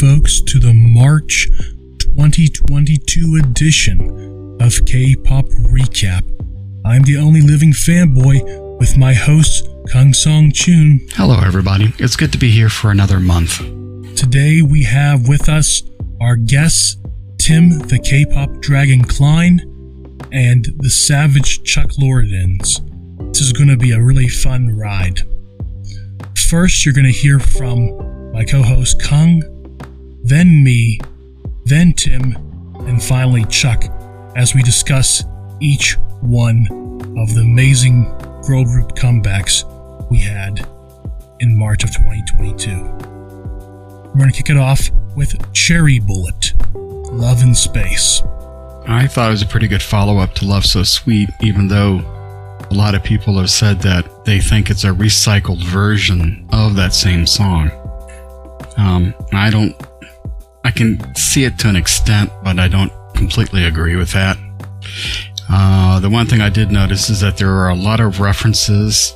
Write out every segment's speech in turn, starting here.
folks, to the March 2022 edition of Kpop Recap. I'm the only living fanboy with my host, Kung Song Chun. Hello everybody, it's good to be here for another month. Today we have with us our guests, Tim the K-pop Dragon Cline and the Savage Chuck Loridans. This is going to be a really fun ride. First, you're going to hear from my co-host Kung, then me, then Tim, and finally Chuck, as we discuss each one of the amazing girl group comebacks we had in March of 2022. We're going to kick it off with Cherry Bullet, Love in Space. I thought it was a pretty good follow-up to Love So Sweet, even though a lot of people have said that they think it's a recycled version of that same song. I can see it to an extent, but I don't completely agree with that. The one thing I did notice is that there are a lot of references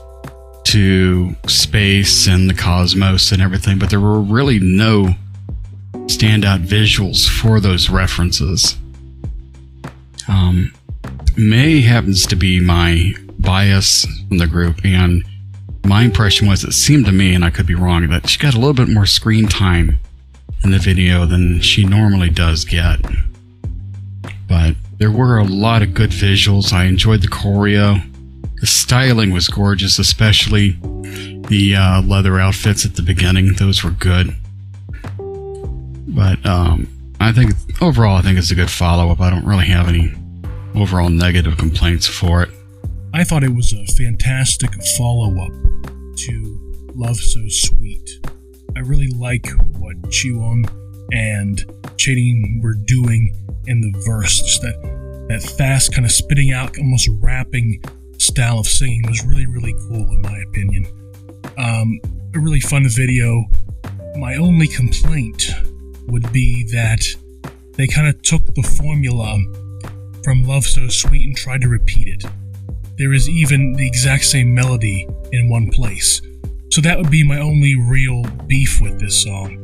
to space and the cosmos and everything, but there were really no standout visuals for those references. May happens to be my bias in the group, and my impression was, it seemed to me, and I could be wrong, that she got a little bit more screen time in the video than she normally does get. But there were a lot of good visuals. I enjoyed the choreo. The styling was gorgeous, especially the leather outfits at the beginning. Those were good. But I think overall, I think it's a good follow-up. I don't really have any overall negative complaints for it. I thought it was a fantastic follow-up to Love So Sweet. I really like what Jiwon and Chading were doing in the verse. Just that fast kind of spitting out, almost rapping style of singing was really, really cool in my opinion. A really fun video. My only complaint would be that they kind of took the formula from Love So Sweet and tried to repeat it. There is even the exact same melody in one place. So that would be my only real beef with this song,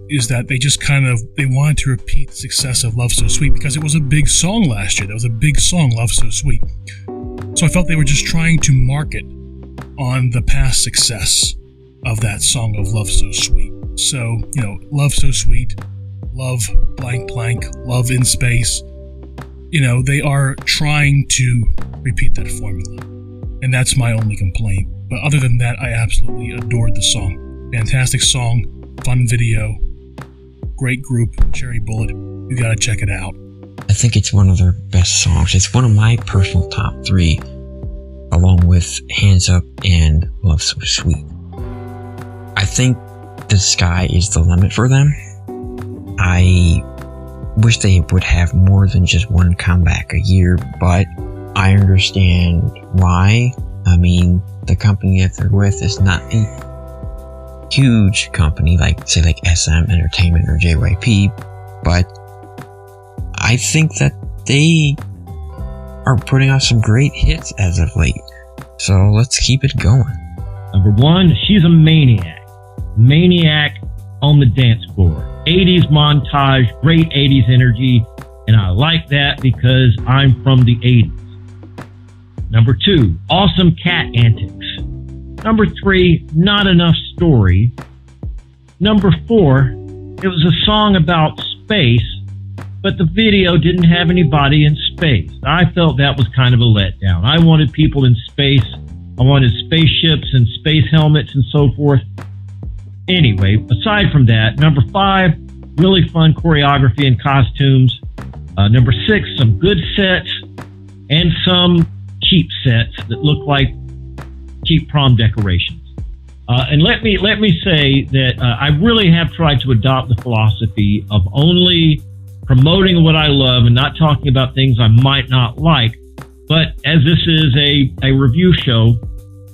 is that they wanted to repeat the success of Love So Sweet because it was a big song last year. That was a big song, Love So Sweet. So I felt they were just trying to market on the past success of that song of Love So Sweet. So, Love So Sweet, Love blank blank, Love in Space. They are trying to repeat that formula. And that's my only complaint. But other than that, I absolutely adored the song. Fantastic song, fun video, great group, Cherry Bullet. You gotta check it out. I think it's one of their best songs. It's one of my personal top 3, along with Hands Up and Love So Sweet. I think the sky is the limit for them. I wish they would have more than just one comeback a year, but I understand why. I mean, the company that they're with is not a huge company like SM Entertainment or JYP, but I think that they are putting out some great hits as of late. So let's keep it going. Number 1, she's a maniac. Maniac on the dance floor. 80s montage, great 80s energy, and I like that because I'm from the 80s. Number 2, awesome cat antics. Number 3, not enough story. Number 4, it was a song about space, but the video didn't have anybody in space. I felt that was kind of a letdown. I wanted people in space. I wanted spaceships and space helmets and so forth. Anyway, aside from that, number 5, really fun choreography and costumes. Number 6, some good sets and some cheap sets that look like cheap prom decorations. And let me say that I really have tried to adopt the philosophy of only promoting what I love and not talking about things I might not like. But as this is a review show,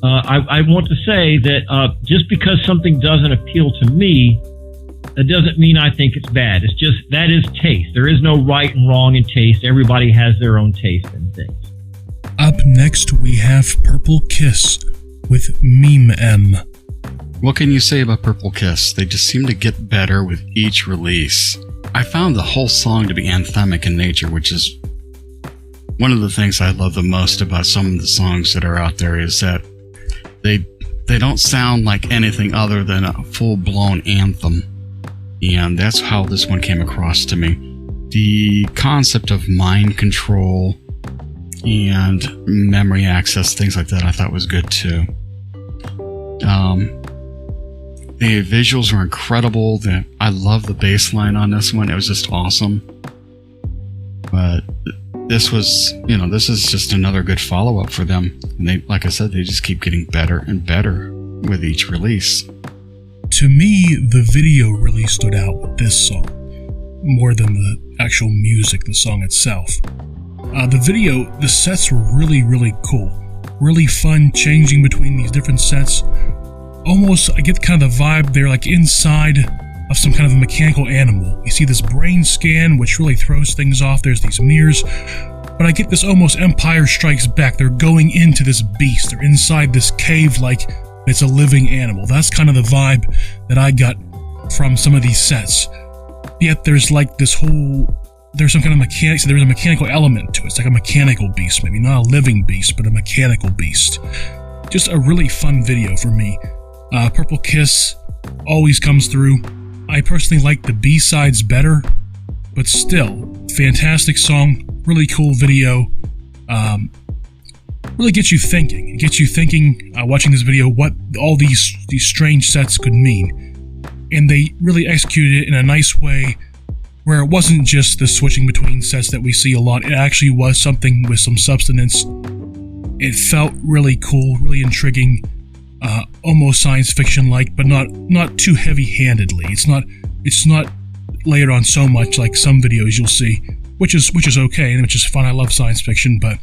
I want to say that just because something doesn't appeal to me, that doesn't mean I think it's bad. It's just, that is taste. There is no right and wrong in taste. Everybody has their own taste in things. Up next, we have Purple Kiss with Meme M. What can you say about Purple Kiss? They just seem to get better with each release. I found the whole song to be anthemic in nature, which is one of the things I love the most about some of the songs that are out there, is that they don't sound like anything other than a full-blown anthem. And that's how this one came across to me. The concept of mind control and memory access, things like that, I thought was good too. The visuals were incredible. I love the bass line on this one. It was just awesome. But this was, this is just another good follow-up for them. And they, like I said, they just keep getting better and better with each release. To me, the video really stood out with this song, more than the actual music, the song itself. The video, the sets were really, really cool. Really fun, changing between these different sets. Almost, I get kind of the vibe they're like inside of some kind of a mechanical animal. You see this brain scan, which really throws things off. There's these mirrors. But I get this almost Empire Strikes Back. They're going into this beast. They're inside this cave like it's a living animal. That's kind of the vibe that I got from some of these sets. Yet there's like there's some kind of mechanics. So there's a mechanical element to it. It's like a mechanical beast, maybe not a living beast, but a mechanical beast. Just a really fun video for me. Purple Kiss always comes through. I personally like the B-sides better, but still, fantastic song, really cool video. Really gets you thinking. It gets you thinking, watching this video, what all these strange sets could mean. And they really executed it in a nice way, where it wasn't just the switching between sets that we see a lot. It actually was something with some substance. It felt really cool, really intriguing. Almost science fiction-like, but not too heavy-handedly. It's not layered on so much like some videos you'll see, which is okay and which is fun. I love science fiction, but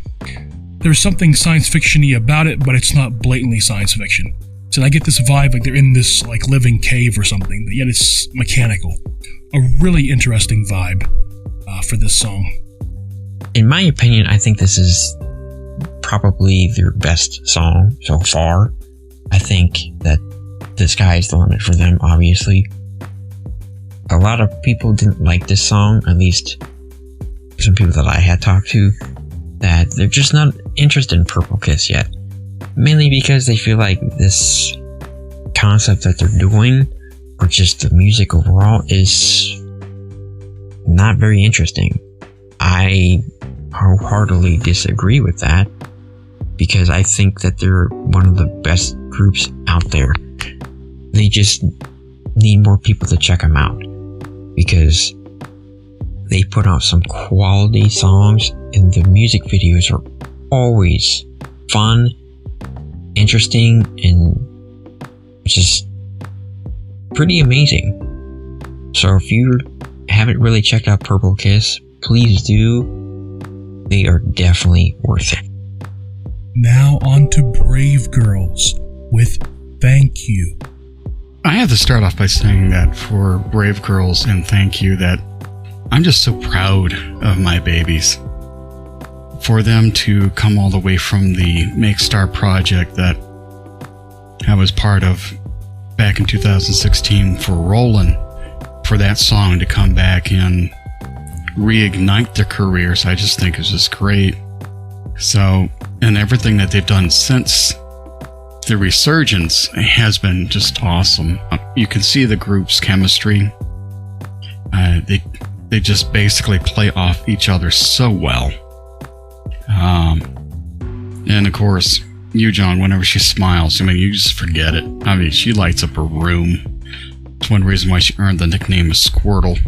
there's something science fiction-y about it, but it's not blatantly science fiction. So I get this vibe like they're in this like living cave or something, yet it's mechanical. A really interesting vibe for this song. In my opinion, I think this is probably their best song so far. I think that the sky is the limit for them, obviously. A lot of people didn't like this song, at least some people that I had talked to, that they're just not interested in Purple Kiss yet. Mainly because they feel like this concept that they're doing, or just the music overall, is not very interesting. I wholeheartedly disagree with that, because I think that they're one of the best groups out there. They just need more people to check them out, because they put out some quality songs, and the music videos are always fun, interesting, and just pretty amazing. So if you haven't really checked out Purple Kiss, please do. They are definitely worth it. Now on to Brave Girls with Thank You. I have to start off by saying that for Brave Girls and Thank You, that I'm just so proud of my babies. For them to come all the way from the Make Star project that I was part of back in 2016 for Rollin', for that song to come back and reignite their careers, I just think is just great. So, and everything that they've done since the resurgence has been just awesome. You can see the group's chemistry. They just basically play off each other so well. And of course, John, whenever she smiles, you just forget it. She lights up a room. It's one reason why she earned the nickname of Squirtle.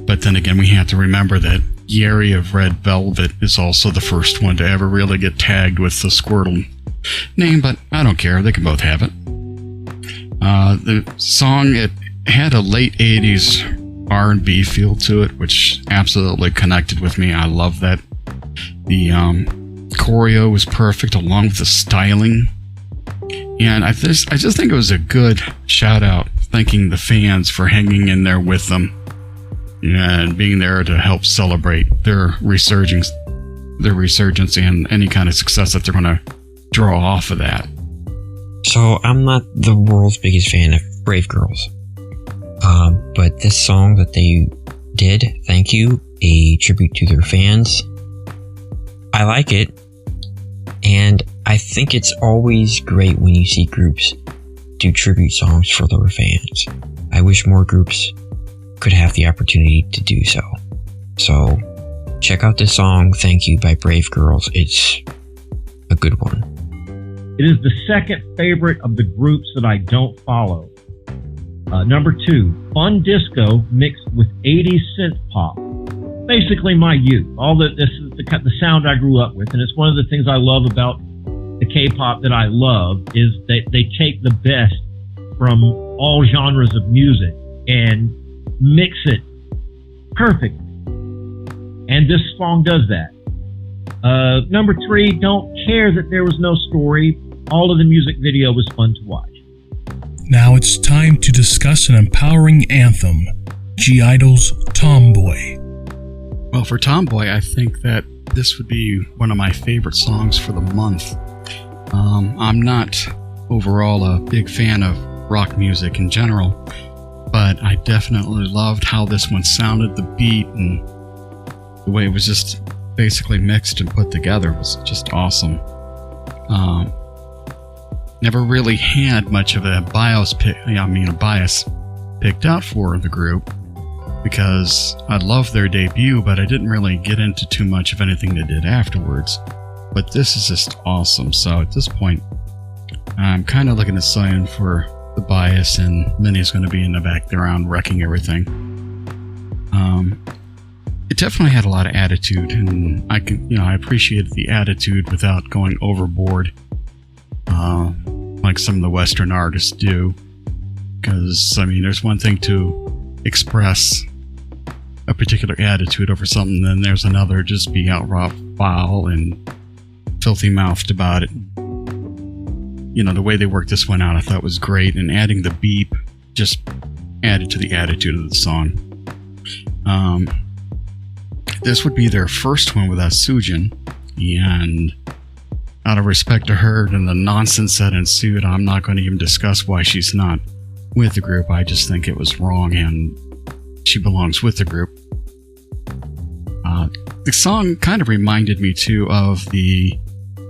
But then again, we have to remember that Yeri of Red Velvet is also the first one to ever really get tagged with the Squirtle name, but I don't care. They can both have it. The song, it had a late 80s R&B feel to it, which absolutely connected with me. I love that. The choreo was perfect, along with the styling. And I just think it was a good shout out, thanking the fans for hanging in there with them and being there to help celebrate their resurgence and any kind of success that they're going to draw off of that. So I'm not the world's biggest fan of Brave Girls. But this song that they did, Thank You, a tribute to their fans, I like it. And I think it's always great when you see groups do tribute songs for their fans. I wish more groups could have the opportunity to do so. So check out this song, Thank You by Brave Girls. It's a good one. It is the second favorite of the groups that I don't follow. Number 2, fun disco mixed with 80s synth pop. Basically my youth. This is the sound I grew up with, and it's one of the things I love about the K-pop that I love is that they take the best from all genres of music and mix it perfectly. And this song does that. Number 3, don't care that there was no story. All of the music video was fun to watch. Now it's time to discuss an empowering anthem, G-Idol's Tomboy. Well, for Tomboy, I think that this would be one of my favorite songs for the month. I'm not overall a big fan of rock music in general, but I definitely loved how this one sounded, the beat, and the way it was just basically mixed and put together was just awesome. Never really had much of a bias picked out for the group because I loved their debut, but I didn't really get into too much of anything they did afterwards. But this is just awesome. So at this point, I'm kind of looking at Sion for the bias, and Minnie's going to be in the background wrecking everything. It definitely had a lot of attitude, and I appreciated the attitude without going overboard, like some of the Western artists do. Because, there's one thing to express a particular attitude over something, then there's another just be outright foul and filthy mouthed about it. The way they worked this one out I thought was great, and adding the beep just added to the attitude of the song. This would be their first one without Sujin, and out of respect to her and the nonsense that ensued, I'm not going to even discuss why she's not with the group. I just think it was wrong, and she belongs with the group. The song kind of reminded me too of the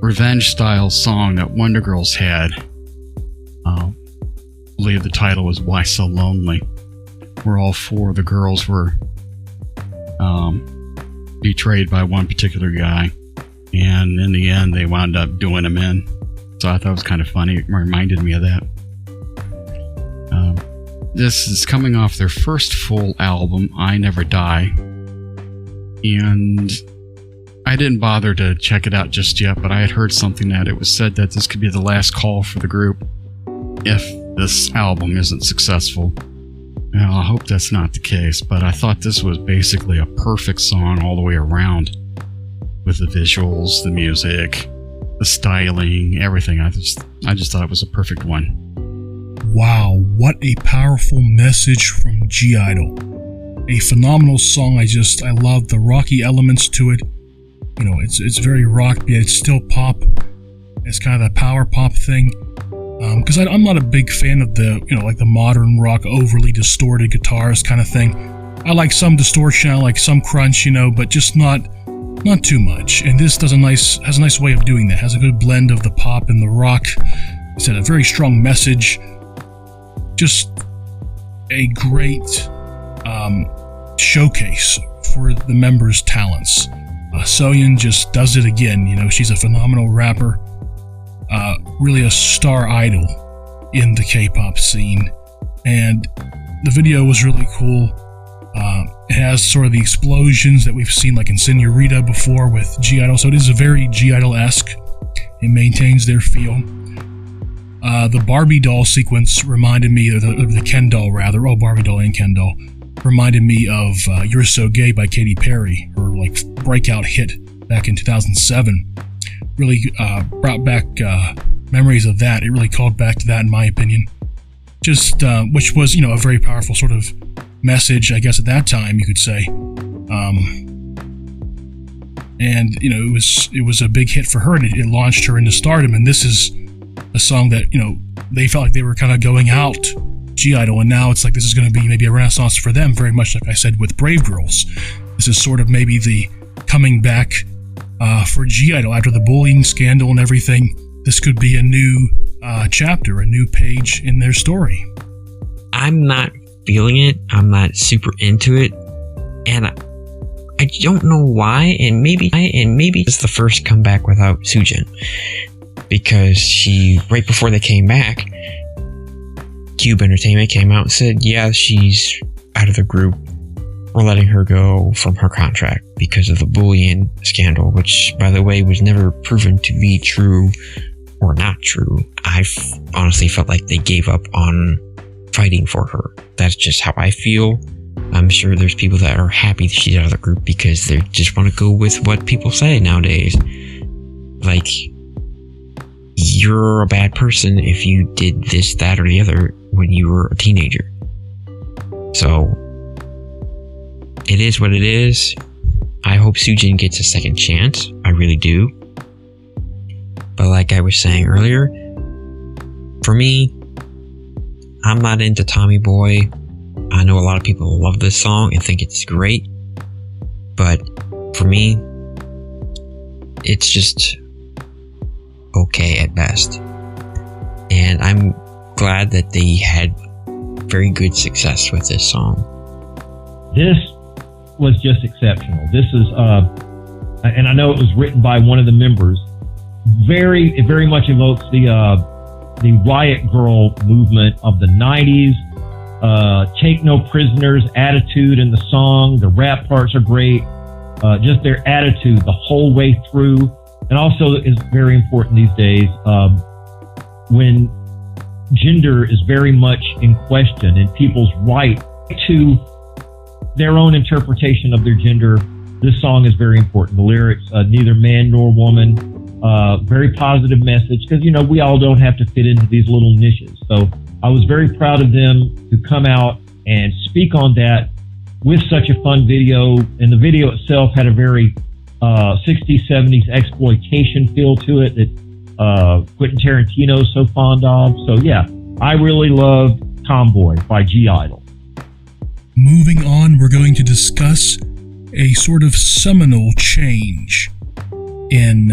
revenge style song that Wonder Girls had. I believe the title was Why So Lonely, where all 4 of the girls were betrayed by one particular guy, and in the end they wound up doing him in. So I thought it was kind of funny. It reminded me of that. This is coming off their first full album, I Never Die, and I didn't bother to check it out just yet, but I had heard something that it was said that this could be the last call for the group if this album isn't successful. Now, I hope that's not the case, but I thought this was basically a perfect song all the way around, with the visuals, the music, the styling, everything. I just thought it was a perfect one. Wow, what a powerful message from G-Idol. A phenomenal song. I love the rocky elements to it. It's very rock, but it's still pop. It's kind of that power pop thing. Because I'm not a big fan of the, like the modern rock, overly distorted guitars kind of thing. I like some distortion, I like some crunch, but just not too much. And this has a nice way of doing that. Has a good blend of the pop and the rock. It's had a very strong message. Just a great showcase for the members' talents. Soyeon just does it again. She's a phenomenal rapper. Really a star idol in the K-pop scene. And the video was really cool. It has sort of the explosions that we've seen like in Senorita before with G-Idol. So it is a very G-Idol-esque. It maintains their feel. The Barbie doll sequence reminded me of the Ken doll, rather. Oh, Barbie doll and Ken doll. Reminded me of You're So Gay by Katy Perry, her breakout hit back in 2007. Really brought back memories of that. It really called back to that, in my opinion. Just which was, a very powerful sort of message, I guess, at that time, you could say. And it was a big hit for her, and it launched her into stardom. And this is a song that, they felt like they were kind of going out G-Idol, and now it's like this is going to be maybe a renaissance for them, very much like I said with Brave Girls. This is sort of maybe the coming back for G-Idol after the bullying scandal and everything. This could be a new chapter, a new page in their story. I'm not feeling it. I'm not super into it, and I don't know why. And maybe it's the first comeback without Soojin, because she, right before they came back, Cube Entertainment came out and said, yeah, she's out of the group. We're letting her go from her contract because of the bullying scandal, which, by the way, was never proven to be true or not true. I honestly felt like they gave up on fighting for her. That's just how I feel. I'm sure there's people that are happy that she's out of the group because they just want to go with what people say nowadays. Like, you're a bad person if you did this, that, or the other when you were a teenager. So, it is what it is. I hope Soojin gets a second chance. I really do. But like I was saying earlier, for me, I'm not into Tommy Boy. I know a lot of people love this song and think it's great. But for me, it's just okay at best. And I'm glad that they had very good success with this song. This was just exceptional. This is, and I know it was written by one of the members. It very much evokes the Riot Girl movement of the 90s. Take no prisoners attitude in the song. The rap parts are great. Just their attitude the whole way through. And also is very important these days, when gender is very much in question and people's right to their own interpretation of their gender. This song is very important. The lyrics, neither man nor woman, very positive message, because, we all don't have to fit into these little niches. So I was very proud of them to come out and speak on that with such a fun video. And the video itself had a very 60s, 70s exploitation feel to it that Quentin Tarantino is so fond of. So yeah, I really love Tomboy by G-Idol. Moving on, we're going to discuss a sort of seminal change in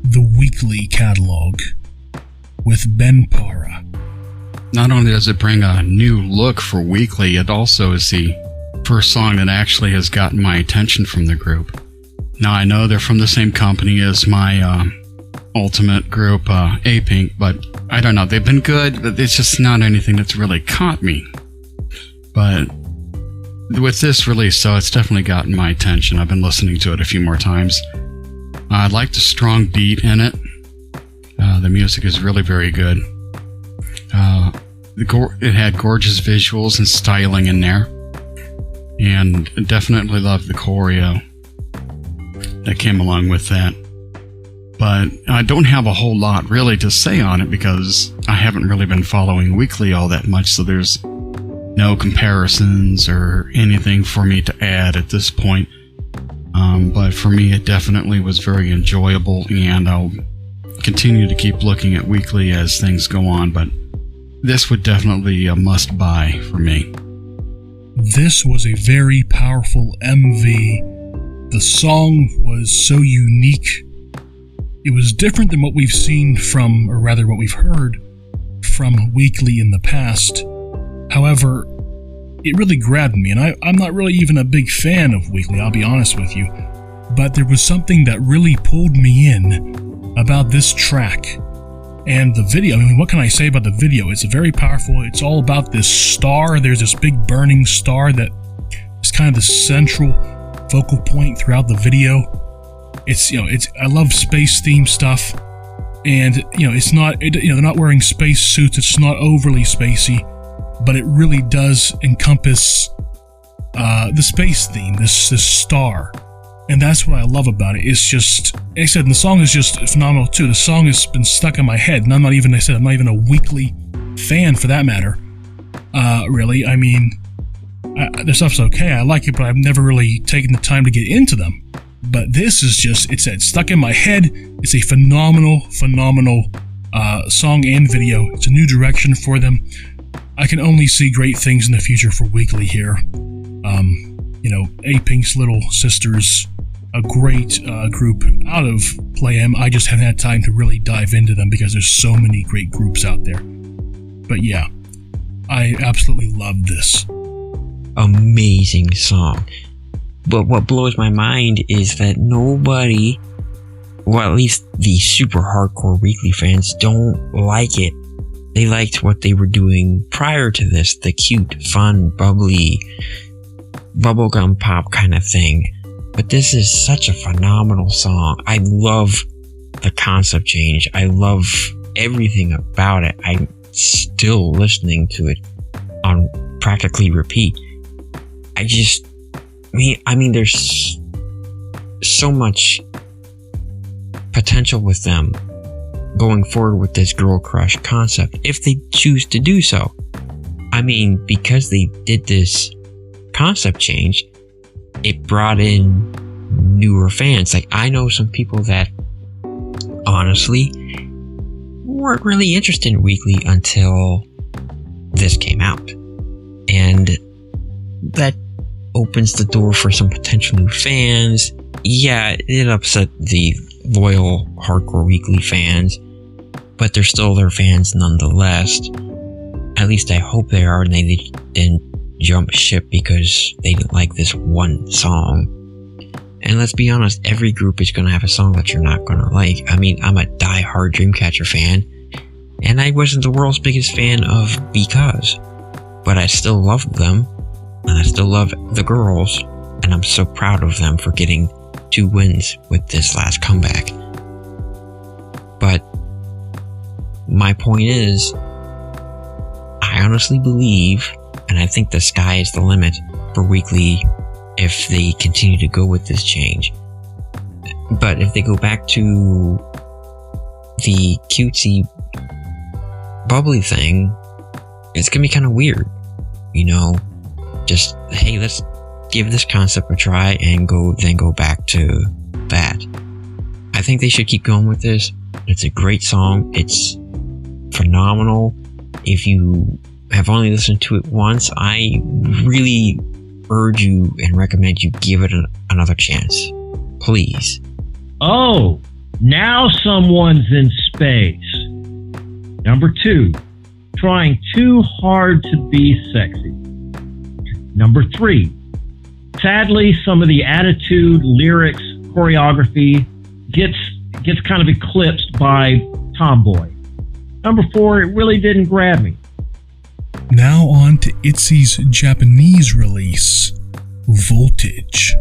the weekly catalog with Ben Para. Not only does it bring a new look for Weekly, it also is the first song that actually has gotten my attention from the group. Now, I know they're from the same company as my ultimate group, A-Pink, but I don't know. They've been good, but it's just not anything that's really caught me. But with this release, so it's definitely gotten my attention. I've been listening to it a few more times. I like the strong beat in it. The music is really very good. It had gorgeous visuals and styling in there. And definitely loved the choreo that came along with that. But I don't have a whole lot really to say on it because I haven't really been following Weekly all that much, so there's no comparisons or anything for me to add at this point. But for me, it definitely was very enjoyable, and I'll continue to keep looking at Weekly as things go on, but this would definitely be a must-buy for me. This was a very powerful MV. The song was so unique. It was different than what we've seen from, or rather what we've heard from Weekly in the past. However, it really grabbed me, and I'm not really even a big fan of Weekly, I'll be honest with you. But there was something that really pulled me in about this track. And the video, what can I say about the video? It's very powerful. It's all about this star. There's this big burning star that is kind of the central focal point throughout the video. I love space themed stuff. And, they're not wearing space suits. It's not overly spacey, but it really does encompass the space theme, this star. And that's what I love about it. It's just, like I said, the song is just phenomenal too. The song has been stuck in my head, and I'm not even a Weekly fan for that matter. Really, their stuff's okay. I like it, but I've never really taken the time to get into them. But this is just, it's stuck in my head. It's a phenomenal song and video. It's a new direction for them. I can only see great things in the future for Weekly here. A-Pink's Little Sisters, a great group out of Play M. I just haven't had time to really dive into them because there's so many great groups out there. But yeah, I absolutely love this. Amazing song. But what blows my mind is that nobody, well, at least the super hardcore Weekly fans, don't like it. They liked what they were doing prior to this, the cute, fun, bubbly, bubblegum pop kind of thing. But this is such a phenomenal song. I love the concept change. I love everything about it. I'm still listening to it on practically repeat. I mean, there's so much potential with them going forward with this girl crush concept if they choose to do so. I mean, because they did this concept change, it brought in newer fans. Like, I know some people that honestly weren't really interested in Weekly until this came out, and that opens the door for some potential new fans. Yeah, it upset the loyal hardcore Weekly fans, but they're still their fans nonetheless. At least I hope they are, and they didn't jump ship because they didn't like this one song. And let's be honest, every group is going to have a song that you're not going to like. I mean, I'm a die-hard Dreamcatcher fan, and I wasn't the world's biggest fan of Because, but I still loved them, and I still love the girls, and I'm so proud of them for getting 2 wins with this last comeback. But my point is, I honestly believe, and I think the sky is the limit for Weekly if they continue to go with this change. But if they go back to the cutesy, bubbly thing, it's gonna be kind of weird. Just, hey, let's give this concept a try and then go back to that. I think they should keep going with this. It's a great song. It's phenomenal. If you have only listened to it once, I really urge you and recommend you give it another chance. Please. Oh, now someone's in space. Number 2, trying too hard to be sexy. Number 3, sadly, some of the attitude, lyrics, choreography gets kind of eclipsed by Tomboy. Number 4, it really didn't grab me. Now on to ITZY's Japanese release, Voltage.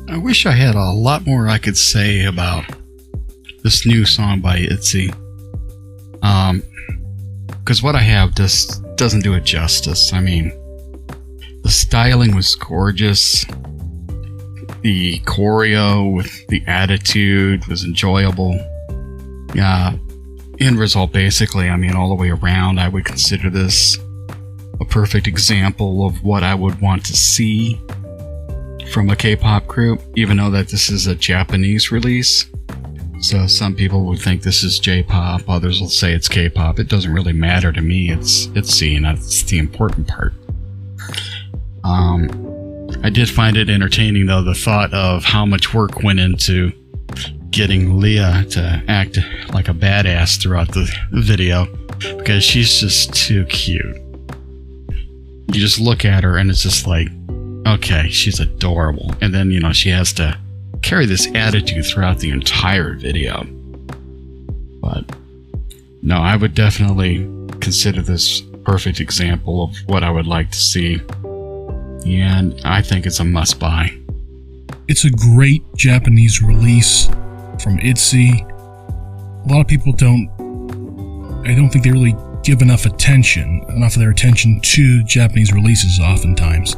I wish I had a lot more I could say about this new song by ITZY. Because what I have just doesn't do it justice. I mean, the styling was gorgeous. The choreo with the attitude was enjoyable. End result, basically, I mean, all the way around, I would consider this a perfect example of what I would want to see from a K-pop group, even though that this is a Japanese release. So some people would think this is J-pop, others will say it's K-pop. It doesn't really matter to me. It's ITZY, and that's the important part. I did find it entertaining, though, the thought of how much work went into getting Leah to act like a badass throughout the video, because she's just too cute. You just look at her and it's just like, okay, she's adorable. And then, she has to carry this attitude throughout the entire video. But no, I would definitely consider this a perfect example of what I would like to see. And I think it's a must-buy. It's a great Japanese release from ITZY. A lot of people I don't think they really give enough of their attention to Japanese releases oftentimes.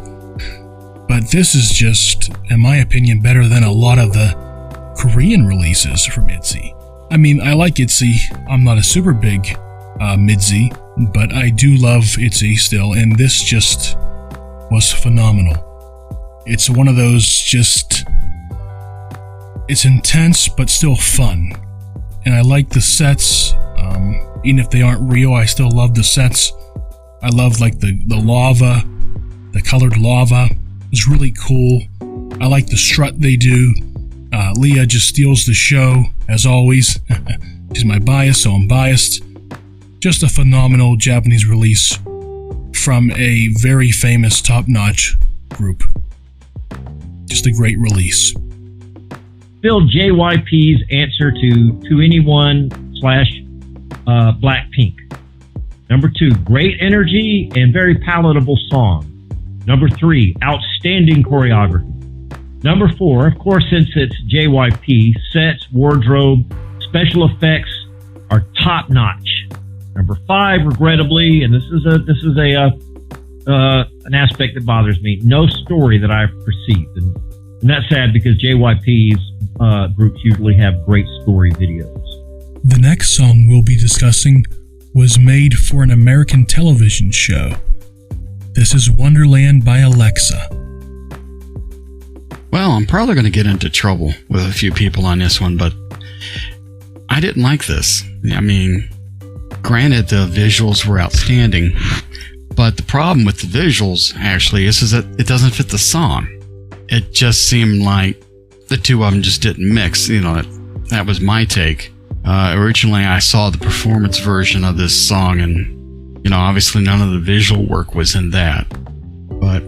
But this is just, in my opinion, better than a lot of the Korean releases from ITZY. I mean, I like ITZY. I'm not a super big MIDZY, but I do love ITZY still, and this just was phenomenal. It's one of those it's intense but still fun. And I like the sets. Even if they aren't real, I still love the sets. I love like the lava, the colored lava. It's really cool. I like the strut they do. Leah just steals the show, as always. She's my bias, so I'm biased. Just a phenomenal Japanese release from a very famous, top-notch group. Just a great release. Still JYP's answer to anyone / Blackpink. Number 2, great energy and very palatable song. Number 3, outstanding choreography. Number 4, of course, since it's JYP, sets, wardrobe, special effects are top notch. Number 5, regrettably, and this is an aspect that bothers me, no story that I've perceived, and that's sad because JYP's groups usually have great story videos. The next song we'll be discussing was made for an American television show. This is Wonderland by Alexa. Well, I'm probably going to get into trouble with a few people on this one, but I didn't like this. I mean, granted, the visuals were outstanding, but the problem with the visuals, actually, is that it doesn't fit the song. It just seemed like the two of them just didn't mix. That was my take. Originally, I saw the performance version of this song, and, obviously none of the visual work was in that. But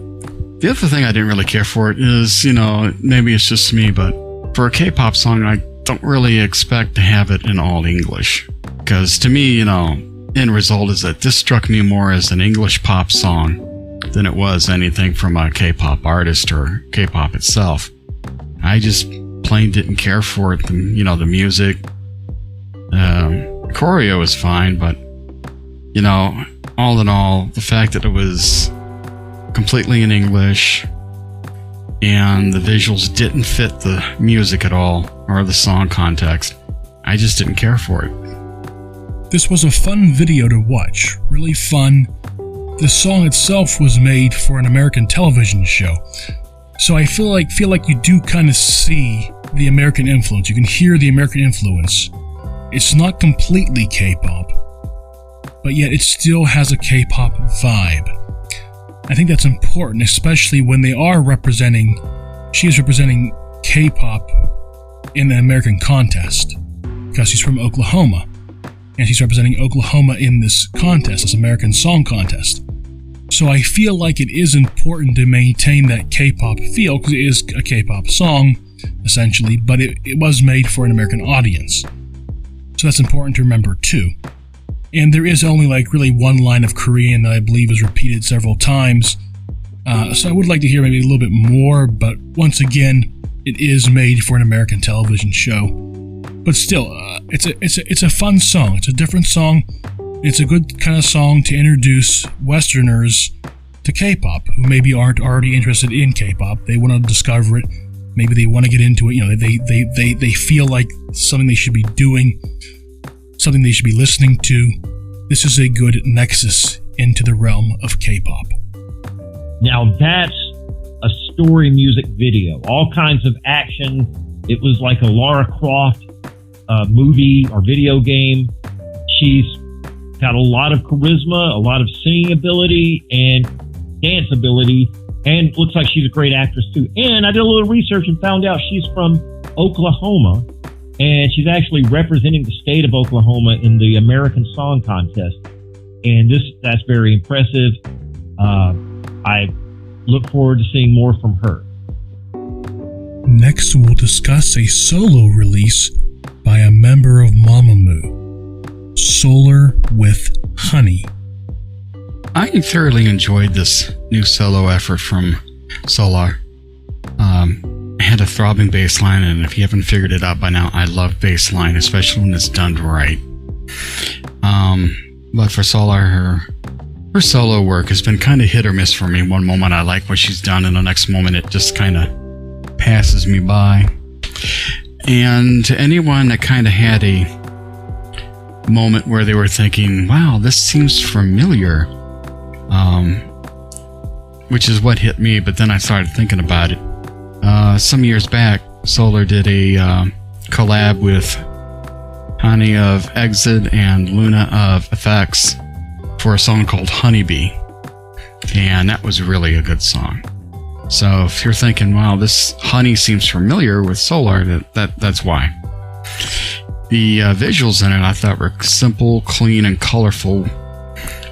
the other thing I didn't really care for it is, maybe it's just me, but for a K-pop song, I don't really expect to have it in all English. Because to me, end result is that this struck me more as an English pop song than it was anything from a K-pop artist or K-pop itself. I just plain didn't care for it. The music, choreo was fine, but all in all, the fact that it was completely in English and the visuals didn't fit the music at all or the song context, I just didn't care for it. This was a fun video to watch, really fun. The song itself was made for an American television show, so I feel like you do kind of see the American influence. You can hear the American influence. It's not completely K-pop, but yet it still has a K-pop vibe. I think that's important, especially when she is representing K-pop in the American contest, because she's from Oklahoma, and she's representing Oklahoma in this contest, this American Song Contest. So I feel like it is important to maintain that K-pop feel, because it is a K-pop song, essentially, but it was made for an American audience. So that's important to remember too. And there is only really one line of Korean that I believe is repeated several times. So I would like to hear maybe a little bit more, but once again, it is made for an American television show. But still, it's a fun song. It's a different song. It's a good kind of song to introduce Westerners to K-pop who maybe aren't already interested in K-pop. They want to discover it. Maybe they want to get into it. They feel like something they should be doing, something they should be listening to. This is a good nexus into the realm of K-pop. Now that's a story music video. All kinds of action. It was like a Lara Croft movie or video game. She's got a lot of charisma, a lot of singing ability, and dance ability, and looks like she's a great actress too. And I did a little research and found out she's from Oklahoma, and she's actually representing the state of Oklahoma in the American Song Contest. And that's very impressive. I look forward to seeing more from her. Next, we'll discuss a solo release by a member of Mamamoo, Solar with Honey. I thoroughly enjoyed this new solo effort from Solar. It had a throbbing bass line, and if you haven't figured it out by now, I love bass line, especially when it's done right. But for Solar, her solo work has been kind of hit or miss for me. One moment I like what she's done, and the next moment it just kind of passes me by. And to anyone that kind of had a moment where they were thinking, wow, this seems familiar, which is what hit me, but then I started thinking about it. Some years back, Solar did a collab with Honey of Exit and Luna of Effects for a song called Honeybee. And that was really a good song. So if you're thinking, wow, this Honey seems familiar with Solar, that's why. The visuals in it I thought were simple, clean, and colorful.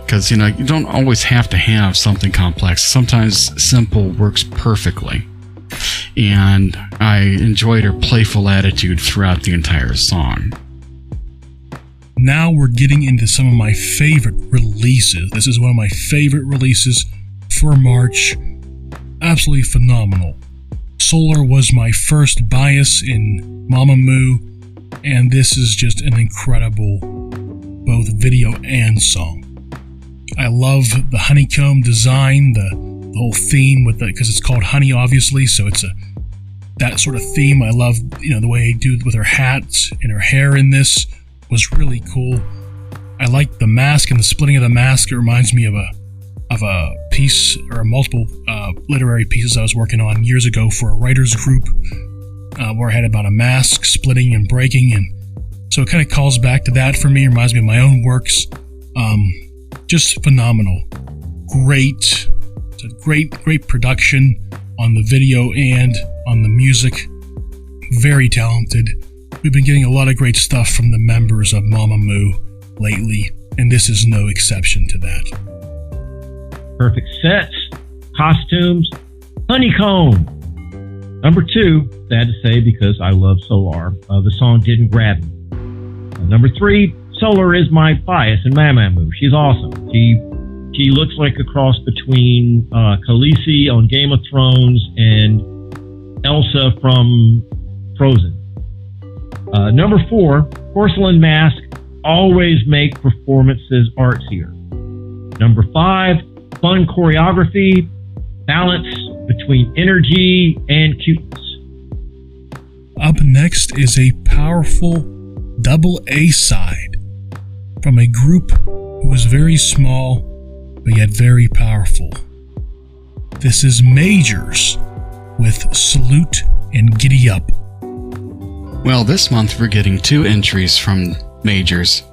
Because, you don't always have to have something complex. Sometimes simple works perfectly. And I enjoyed her playful attitude throughout the entire song. Now we're getting into some of my favorite releases. This is one of my favorite releases for March. Absolutely phenomenal. Solar was my first bias in Mamamoo, and this is just an incredible both video and song. I love the honeycomb design, the whole theme with because it's called Honey, obviously, so it's that sort of theme. I love the way they do it with her hats and her hair in this was really cool. I like the mask and the splitting of the mask. It reminds me of a piece or multiple literary pieces I was working on years ago for a writers group where I had about a mask splitting and breaking, and so it kind of calls back to that for me. It reminds me of my own works. Just phenomenal. Great. It's a great production on the video and on the music. Very talented. We've been getting a lot of great stuff from the members of Mamamoo lately, and this is no exception to that. Perfect sets, costumes, honeycomb. Number 2, sad to say because I love Solar, the song didn't grab me. Number 3, Solar is my bias in Mamamoo. She's awesome. She looks like a cross between Khaleesi on Game of Thrones and Elsa from Frozen. Number 4, Porcelain Mask always make performances artsier. Number 5, fun choreography, balance between energy and cuteness. Up next is a powerful double A side from a group who was very small but yet very powerful. This is Majors with Salute and Giddy Up. Well, this month we're getting 2 entries from Majors,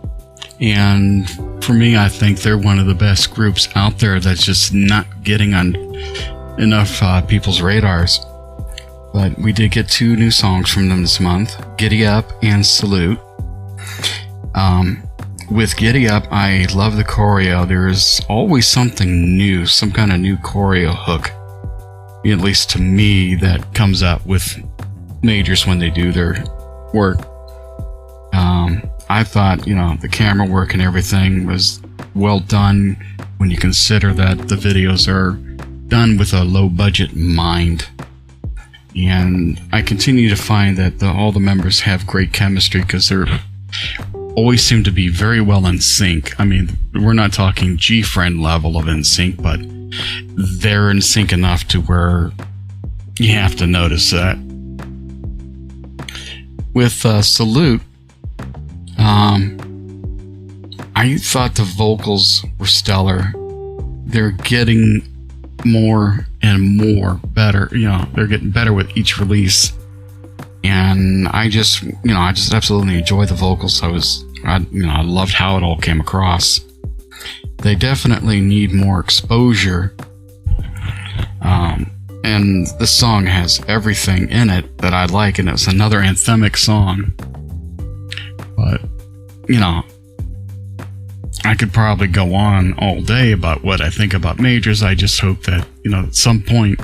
and for me, I think they're one of the best groups out there that's just not getting on enough people's radars. But we did get 2 new songs from them this month, Giddy Up and Salute. With Giddy Up, I love the choreo. There's always something new, some kind of new choreo hook, at least to me, that comes up with Majors when they do their work. I thought, the camera work and everything was well done when you consider that the videos are done with a low budget in mind. And I continue to find that all the members have great chemistry because they're always seem to be very well in sync. I mean, we're not talking G-Friend level of in sync, but they're in sync enough to where you have to notice that. With Salute, I thought the vocals were stellar. They're getting more and more better. They're getting better with each release. And I just absolutely enjoy the vocals. I loved how it all came across. They definitely need more exposure. And this song has everything in it that I like, and it's another anthemic song. But, I could probably go on all day about what I think about Majors. I just hope that, at some point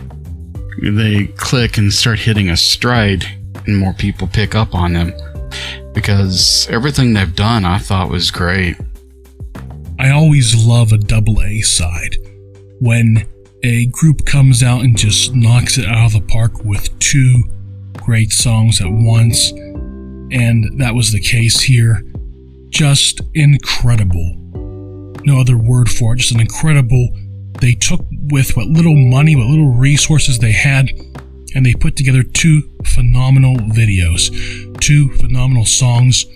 they click and start hitting a stride and more people pick up on them, because everything they've done I thought was great. I always love a double A side when a group comes out and just knocks it out of the park with 2 great songs at once, and that was the case here. Just incredible. No other word for it. Just an incredible. They took with what little money, what little resources they had, and they put together 2 phenomenal videos, 2 phenomenal songs.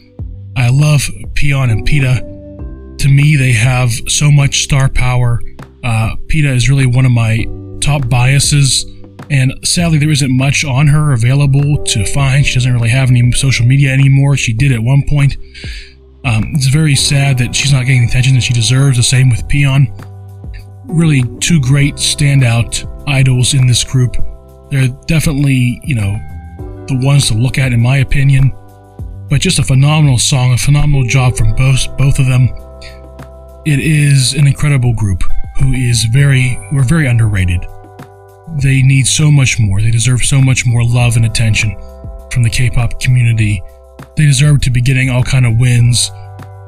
I love Peon and Peta. To me, they have so much star power. Peta is really one of my top biases. And sadly, there isn't much on her available to find. She doesn't really have any social media anymore. She did at one point. It's very sad that she's not getting the attention that she deserves. The same with Peon. Really two great standout idols in this group. They're definitely, the ones to look at in my opinion. But just a phenomenal song, a phenomenal job from both of them. It is an incredible group who are very underrated. They need so much more. They deserve so much more love and attention from the K-pop community. They deserve to be getting all kind of wins.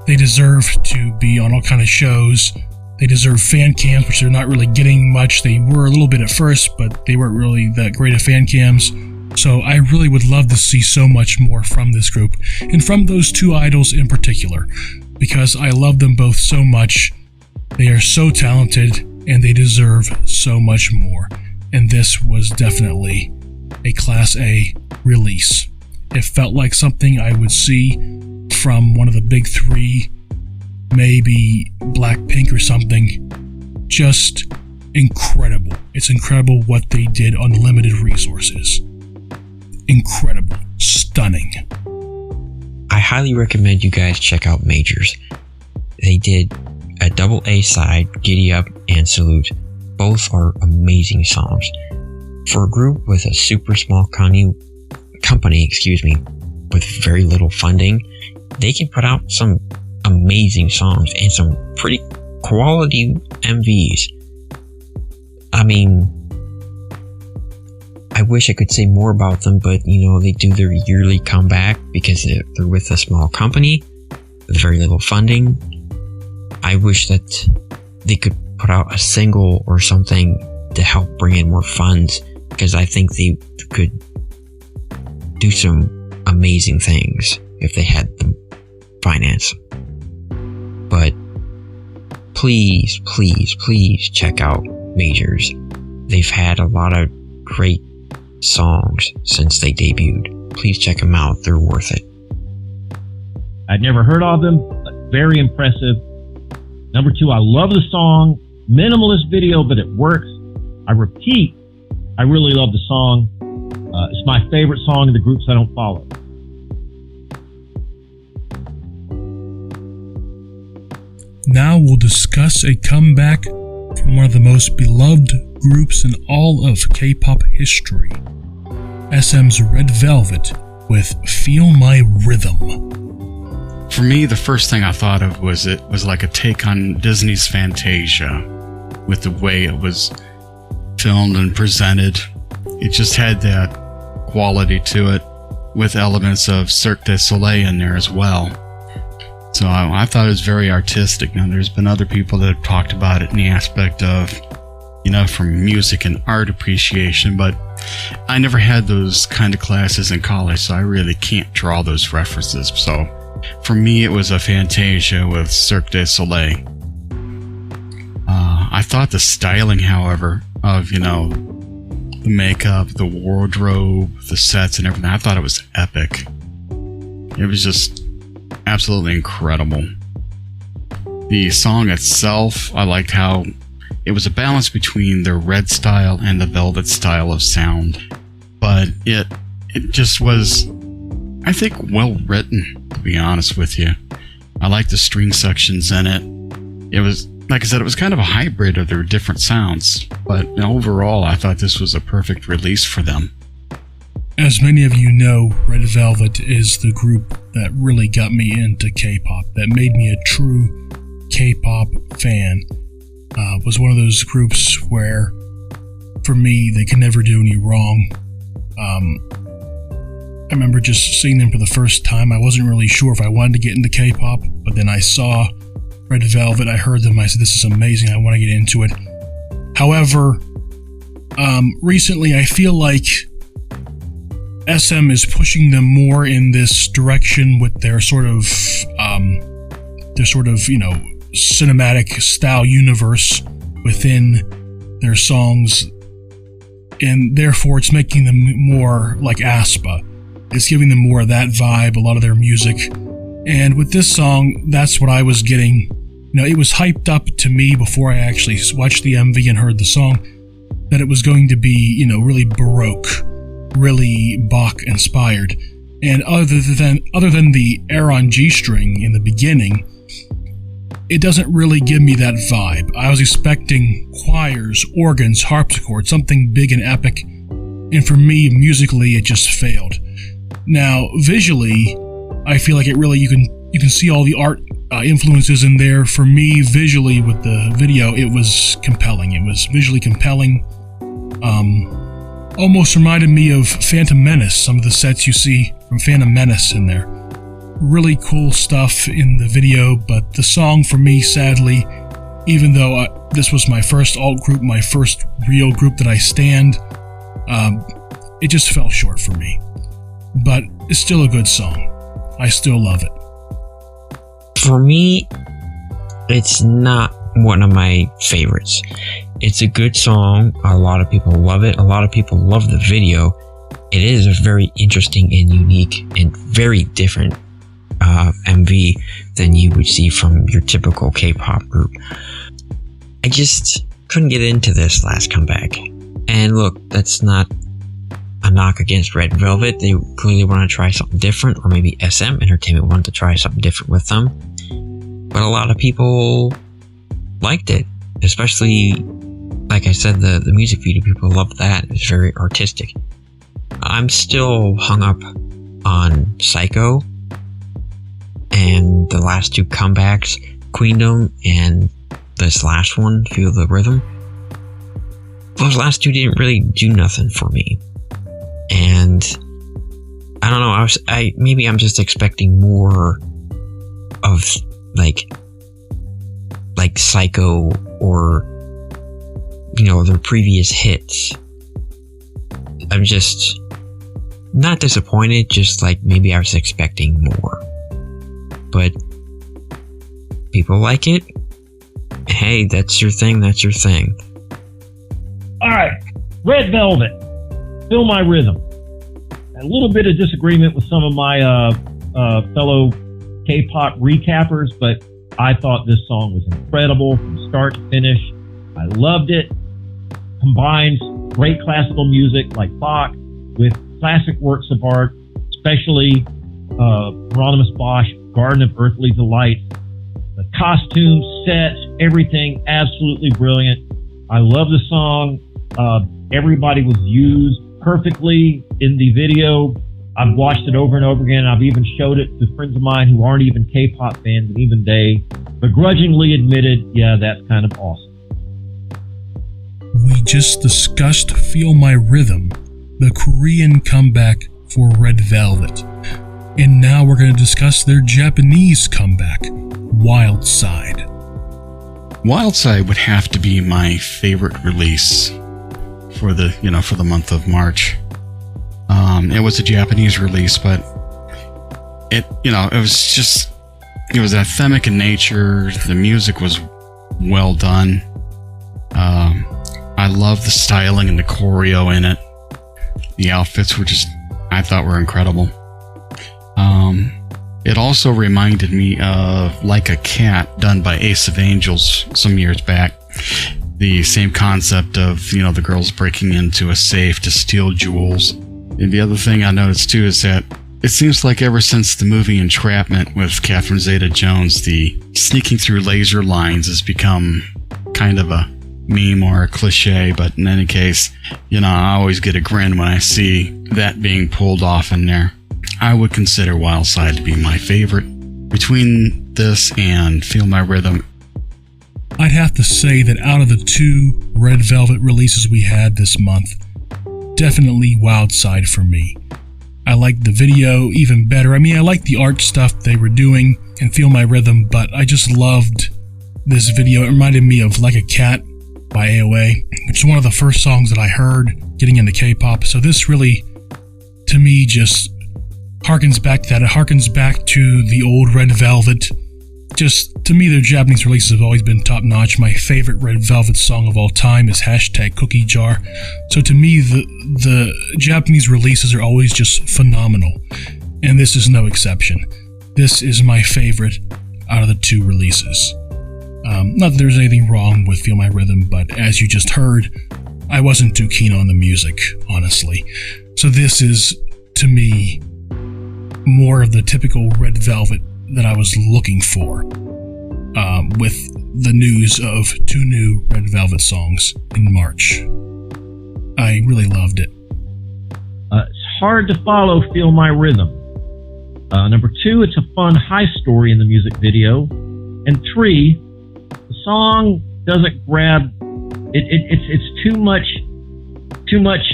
They deserve to be on all kind of shows. They deserve fan cams, which they're not really getting much. They were a little bit at first, but they weren't really that great at fan cams. So I really would love to see so much more from this group, and from those two idols in particular, because I love them both so much. They are so talented, and they deserve so much more. And this was definitely a Class A release. It felt like something I would see from one of the big three, maybe Blackpink or something. Just incredible. It's incredible what they did on limited resources. Incredible. Stunning. I highly recommend you guys check out Majors. They did a double A side, Giddy Up and Salute. Both are amazing songs. For a group with a super small company, with very little funding, they can put out some amazing songs and some pretty quality MVs. I mean, I wish I could say more about them, but they do their yearly comeback because they're with a small company with very little funding. I wish that they could put out a single or something to help bring in more funds, because I think they could do some amazing things if they had the finance. But please check out Majors. They've had a lot of great songs since they debuted. Please check them out. They're worth it. I'd never heard of them, but very impressive. Number 2, I love the song. Minimalist video, but it works. I repeat, I really love the song. It's my favorite song of the groups I don't follow. Now we'll discuss a comeback from one of the most beloved groups in all of K-pop history. SM's Red Velvet with Feel My Rhythm. For me, the first thing I thought of was it was like a take on Disney's Fantasia, with the way it was filmed and presented. It just had that quality to it, with elements of Cirque du Soleil in there as well. So I thought it was very artistic. Now, there's been other people that have talked about it in the aspect of, from music and art appreciation, but I never had those kind of classes in college, so I really can't draw those references. So for me, it was a Fantasia with Cirque du Soleil. I thought the styling, however, of, the makeup, the wardrobe, the sets and everything, I thought it was epic. It was just absolutely incredible. The song itself, I liked how it was a balance between the Red style and the Velvet style of sound. But it just was, I think, well written, to be honest with you. I liked the string sections in it. It was, like I said, it was kind of a hybrid of their different sounds. But overall, I thought this was a perfect release for them. As many of you know, Red Velvet is the group that really got me into K-pop, that made me a true K-pop fan. Was one of those groups where, for me, they could never do any wrong. I remember just seeing them for the first time. I wasn't really sure if I wanted to get into K-pop, but then I saw Red Velvet, I heard them, I said, this is amazing, I want to get into it. However, recently I feel like SM is pushing them more in this direction with their sort of, cinematic style universe within their songs, and therefore it's making them more like aespa. It's giving them more of that vibe, a lot of their music. And with this song, that's what I was getting. It was hyped up to me before I actually watched the MV and heard the song. that it was going to be, really Baroque, really Bach-inspired. And other than the air on G string in the beginning, it doesn't really give me that vibe. I was expecting choirs, organs, harpsichord, something big and epic, and for me, musically, it just failed. Now, visually, I feel like it really, you can see all the art influences in there. For me, visually, with the video, it was compelling. It was visually compelling. Almost reminded me of Phantom Menace, some of the sets you see from Phantom Menace in there. Really cool stuff in the video, but the song for me, sadly, even though this was my first alt group, my first real group that I stand, it just fell short for me. But it's still a good song. I still love it. For me, it's not one of my favorites. It's a good song. A lot of people love it. A lot of people love the video. It is a very interesting and unique and very different MV than you would see from your typical K-pop group. I just couldn't get into this last comeback. And look, that's not a knock against Red Velvet. They clearly want to try something different, or maybe SM Entertainment wanted to try something different with them. But a lot of people liked it, especially, like I said, the music video. People loved that. It's very artistic. I'm still hung up on Psycho and the last two comebacks, Queendom and this last one, Feel the Rhythm. Those last two didn't really do nothing for me. And I don't know, maybe I'm just expecting more of like Psycho or their previous hits. I'm just not disappointed, just like maybe I was expecting more. But people like it. Hey, that's your thing, that's your thing. Alright, Red Velvet, Feel My Rhythm. A little bit of disagreement with some of my fellow K-pop recappers, but I thought this song was incredible from start to finish. I loved it. Combines great classical music like Bach with classic works of art, especially Hieronymus Bosch, Garden of Earthly Delight. The costumes, sets, everything absolutely brilliant. I love the song. Everybody was used perfectly in the video. I've watched it over and over again. I've even showed it to friends of mine who aren't even K-pop fans, and even they begrudgingly admitted, yeah, that's kind of awesome. We just discussed Feel My Rhythm, the Korean comeback for Red Velvet. And now we're going to discuss their Japanese comeback, Wild Side. Wild Side would have to be my favorite release for the month of March. It was a Japanese release, but it was anthemic in nature. The music was well done. I love the styling and the choreo in it. The outfits I thought were incredible. It also reminded me of Like a Cat, done by Ace of Angels some years back. The same concept of, the girls breaking into a safe to steal jewels. And the other thing I noticed too is that it seems like ever since the movie Entrapment with Catherine Zeta-Jones, the sneaking through laser lines has become kind of a meme or a cliche, but in any case, I always get a grin when I see that being pulled off in there. I would consider Wild Side to be my favorite. Between this and Feel My Rhythm, I'd have to say that out of the two Red Velvet releases we had this month, definitely Wild Side for me. I liked the video even better. I liked the art stuff they were doing and Feel My Rhythm, but I just loved this video. It reminded me of Like a Cat by AOA, which is one of the first songs that I heard getting into K-pop. So this really, to me, just harkens back to that. It harkens back to the old Red Velvet. Just, to me, their Japanese releases have always been top-notch. My favorite Red Velvet song of all time is #Cookie Jar. So to me, the Japanese releases are always just phenomenal. And this is no exception. This is my favorite out of the two releases. Not that there's anything wrong with Feel My Rhythm, but as you just heard, I wasn't too keen on the music, honestly. So this is, to me, more of the typical Red Velvet that I was looking for, with the news of 2 new Red Velvet songs in March. I really loved it. It's hard to follow Feel My Rhythm. Number 2, it's a fun high story in the music video. And 3, the song doesn't grab. It's too much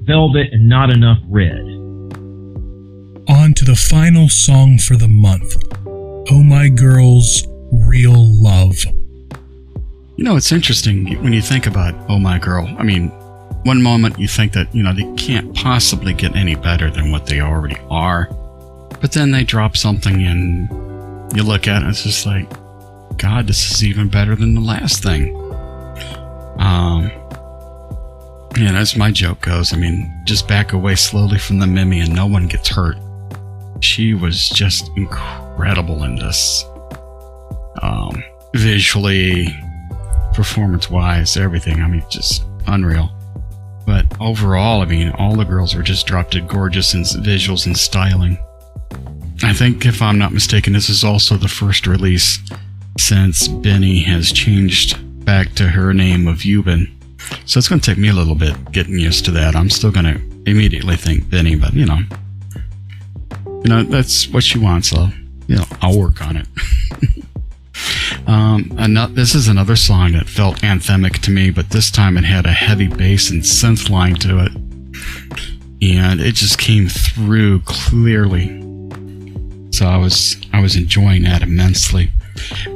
Velvet and not enough Red. On to the final song for the month. Oh My Girl's Real Love. You know, it's interesting when you think about Oh My Girl. I mean, one moment you think that, they can't possibly get any better than what they already are. But then they drop something and you look at it and it's just like, God, this is even better than the last thing. And as my joke goes, I mean, just back away slowly from the Mimi and no one gets hurt. She was just incredible in this. Visually, performance-wise, everything. I mean, just unreal. But overall, I mean, all the girls were just drop dead gorgeous in visuals and styling. I think, if I'm not mistaken, this is also the first release since Benny has changed back to her name of Yuban. So it's going to take me a little bit getting used to that. I'm still going to immediately think Benny, but that's what she wants. So, I'll work on it. This is another song that felt anthemic to me, but this time it had a heavy bass and synth line to it. And it just came through clearly. So I was enjoying that immensely.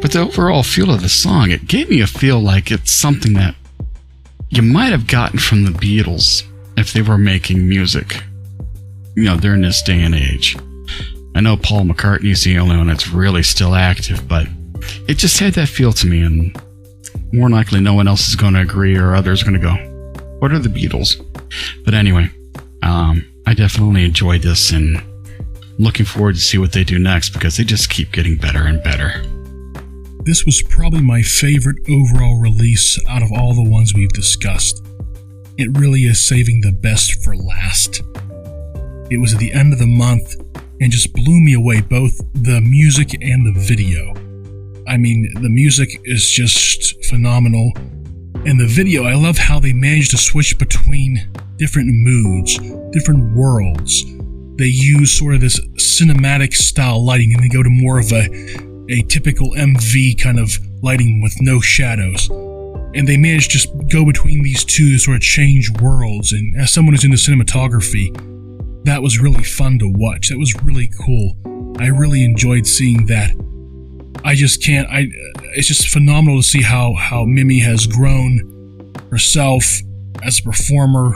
But the overall feel of the song, it gave me a feel like it's something that you might have gotten from the Beatles if they were making music, during this day and age. I know Paul McCartney's the only one that's really still active, but it just had that feel to me, and more likely no one else is going to agree, or others are going to go, what are the Beatles? But anyway, I definitely enjoyed this and looking forward to see what they do next, because they just keep getting better and better. This was probably my favorite overall release out of all the ones we've discussed. It really is saving the best for last. It was at the end of the month and just blew me away, both the music and the video. I mean, the music is just phenomenal. And the video, I love how they managed to switch between different moods, different worlds. They use sort of this cinematic style lighting and they go to more of a typical MV kind of lighting with no shadows. And they managed to just go between these two to sort of change worlds. And as someone who's into cinematography, that was really fun to watch. That was really cool. I really enjoyed seeing that. It's just phenomenal to see how Mimi has grown herself as a performer,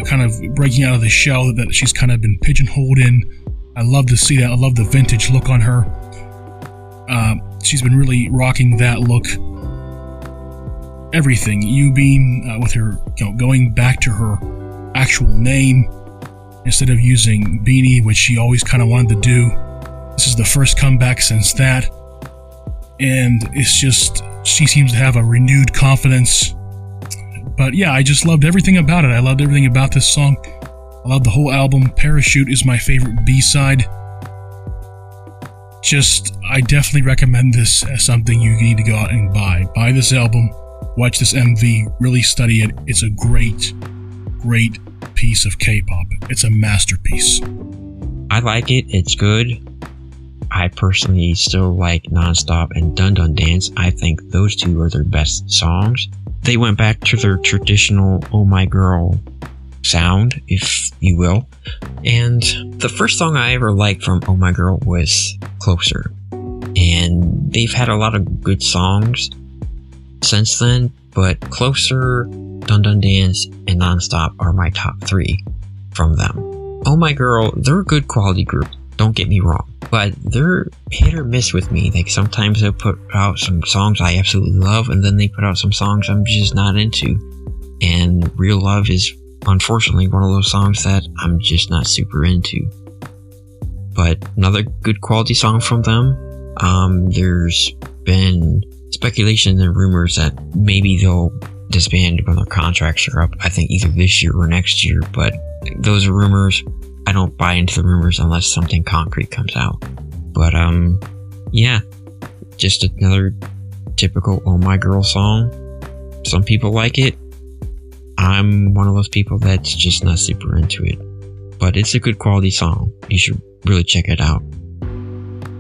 kind of breaking out of the shell that she's kind of been pigeonholed in. I love to see that. I love the vintage look on her. She's been really rocking that look. Everything. Yubin, with her, going back to her actual name instead of using Beanie, which she always kind of wanted to do. This is the first comeback since that. And it's just, she seems to have a renewed confidence. But yeah, I just loved everything about it. I loved everything about this song. I love the whole album. Parachute is my favorite B-side. I definitely recommend this as something you need to go out and buy. Buy this album, watch this MV, really study it. It's a great, great piece of K-pop. It's a masterpiece. I like it. It's good. I personally still like Nonstop and Dun Dun Dance. I think those two are their best songs. They went back to their traditional Oh My Girl sound, if you will. And the first song I ever liked from Oh My Girl was Closer. And they've had a lot of good songs since then, but Closer, Dun Dun Dance, and Nonstop are my top 3 from them. Oh My Girl, they're a good quality group, don't get me wrong, but they're hit or miss with me. Like, sometimes they'll put out some songs I absolutely love, and then they put out some songs I'm just not into. And Real Love is unfortunately one of those songs that I'm just not super into. But another good quality song from them. There's been speculation and rumors that maybe they'll disband when their contracts are up. I think either this year or next year, but those are rumors. I don't buy into the rumors unless something concrete comes out. But yeah, just another typical Oh My Girl song. Some people like it. I'm one of those people that's just not super into it. But it's a good quality song. You should really check it out.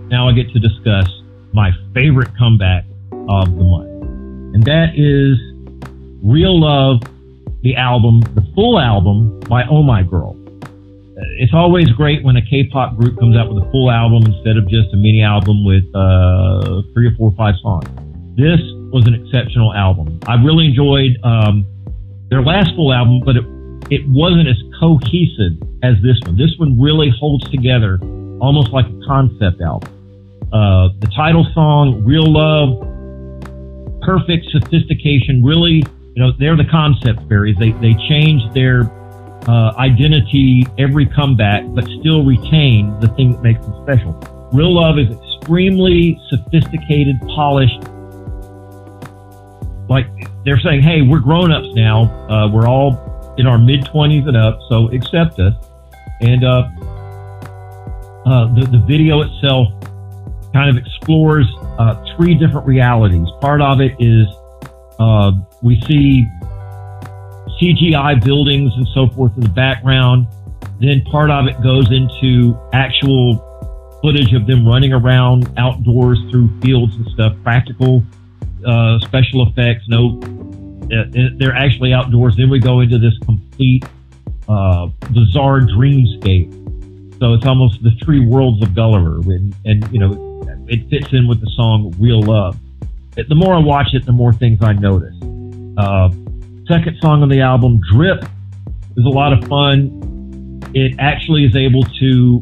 Now I get to discuss my favorite comeback of the month. And that is Real Love, the album, the full album by Oh My Girl. It's always great when a K-pop group comes out with a full album instead of just a mini album with 3 or 4 or 5 songs. This was an exceptional album. I really enjoyed their last full album, but it wasn't as cohesive as this one. This one really holds together almost like a concept album. The title song, Real Love, perfect sophistication, really, they're the concept fairies. They change their identity every comeback, but still retain the thing that makes them special. Real Love is extremely sophisticated, polished. Like they're saying, hey, we're grown-ups now. We're all in our mid-20s and up, so accept us. And the video itself kind of explores 3 different realities. Part of it is we see CGI buildings and so forth in the background. Then part of it goes into actual footage of them running around outdoors through fields and stuff, practical special effects. No, they're actually outdoors. Then we go into this complete bizarre dreamscape. So it's almost the 3 worlds of Gulliver, and it fits in with the song Real Love. The more I watch it, the more things I notice. Second song on the album, Drip, is a lot of fun. It actually is able to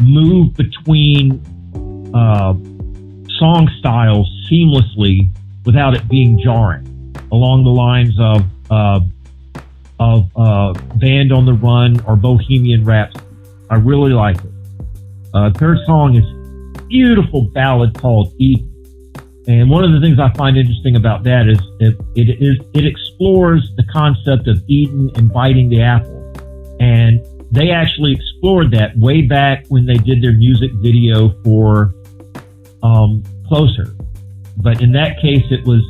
move between song styles seamlessly without it being jarring, along the lines of Band on the Run or Bohemian Rhapsody. I really like it. Third song is a beautiful ballad called Eden. And one of the things I find interesting about that is it explores the concept of Eden and biting the apple. And they actually explored that way back when they did their music video for Closer. But in that case, it was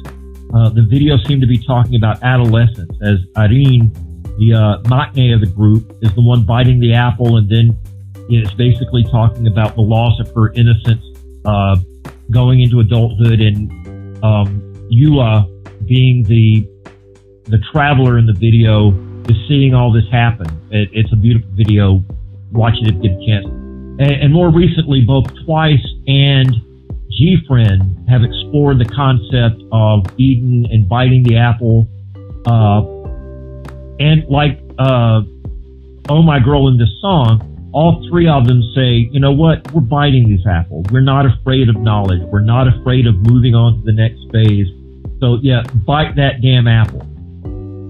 the video seemed to be talking about adolescence, as Irene, the maknae of the group, is the one biting the apple, and then it's basically talking about the loss of her innocence going into adulthood, and Yula, being the traveler in the video, is seeing all this happen. It's a beautiful video. Watch it if you get a chance. And more recently, both Twice and G-Friend have explored the concept of Eden and biting the apple. And like Oh My Girl in this song, all 3 of them say, you know what, we're biting this apple. We're not afraid of knowledge. We're not afraid of moving on to the next phase. So yeah, bite that damn apple.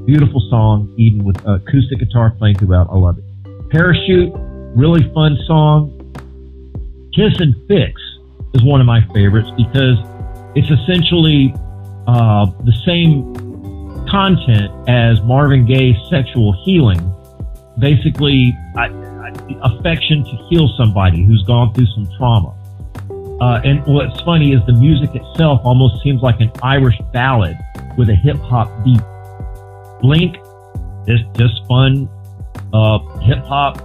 Beautiful song, Eden, with acoustic guitar playing throughout. I love it. Parachute, really fun song. Kiss and Fix is one of my favorites because it's essentially the same content as Marvin Gaye's Sexual Healing. Basically, affection to heal somebody who's gone through some trauma. And what's funny is the music itself almost seems like an Irish ballad with a hip-hop beat. Blink is just fun hip-hop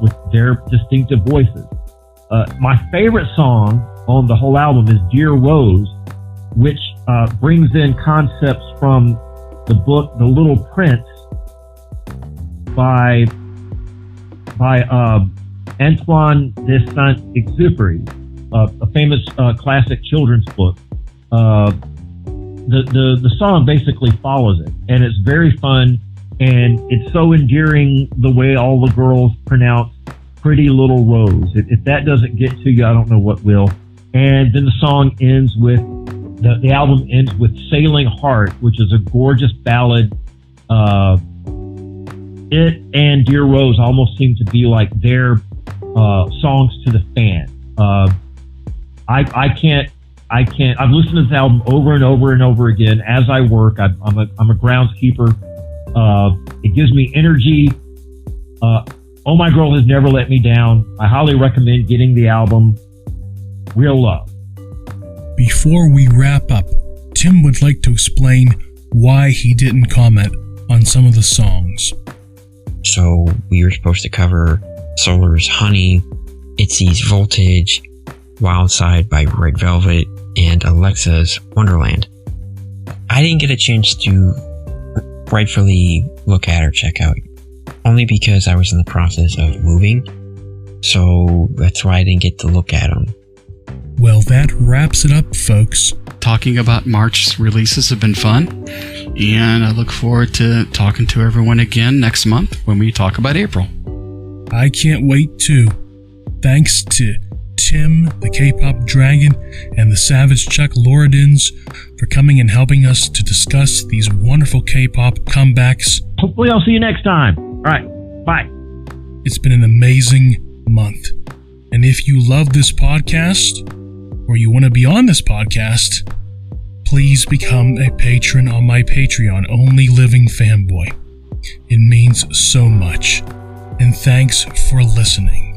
with their distinctive voices. My favorite song on the whole album is Dear Rose, which brings in concepts from the book The Little Prince by Antoine de Saint-Exupéry, a famous classic children's book. The song basically follows it, and it's very fun, and it's so endearing the way all the girls pronounce Pretty Little Rose. If that doesn't get to you, I don't know what will. And then the song ends with, the album ends with Sailing Heart, which is a gorgeous ballad. It and Dear Rose almost seem to be like their songs to the fan. I can't I can't. I've listened to this album over and over and over again as I work. I'm a groundskeeper. It gives me energy. Oh My Girl Has Never Let Me Down. I highly recommend getting the album. Real Love. Before we wrap up, Tim would like to explain why he didn't comment on some of the songs. So we were supposed to cover Solar's Honey, Itzy's Voltage, Wild Side by Red Velvet, and Alexa's Wonderland. I didn't get a chance to rightfully look at or check out, only because I was in the process of moving, so that's why I didn't get to look at them. Well, that wraps it up, folks. Talking about March's releases have been fun, and I look forward to talking to everyone again next month when we talk about April. I can't wait too. Thanks to Tim, the K-pop dragon, and the Savage Chuck Loridans for coming and helping us to discuss these wonderful K-pop comebacks. Hopefully I'll see you next time. All right. Bye. It's been an amazing month. And if you love this podcast, or you want to be on this podcast, please become a patron on my Patreon, Only Living Fanboy. It means so much. And thanks for listening.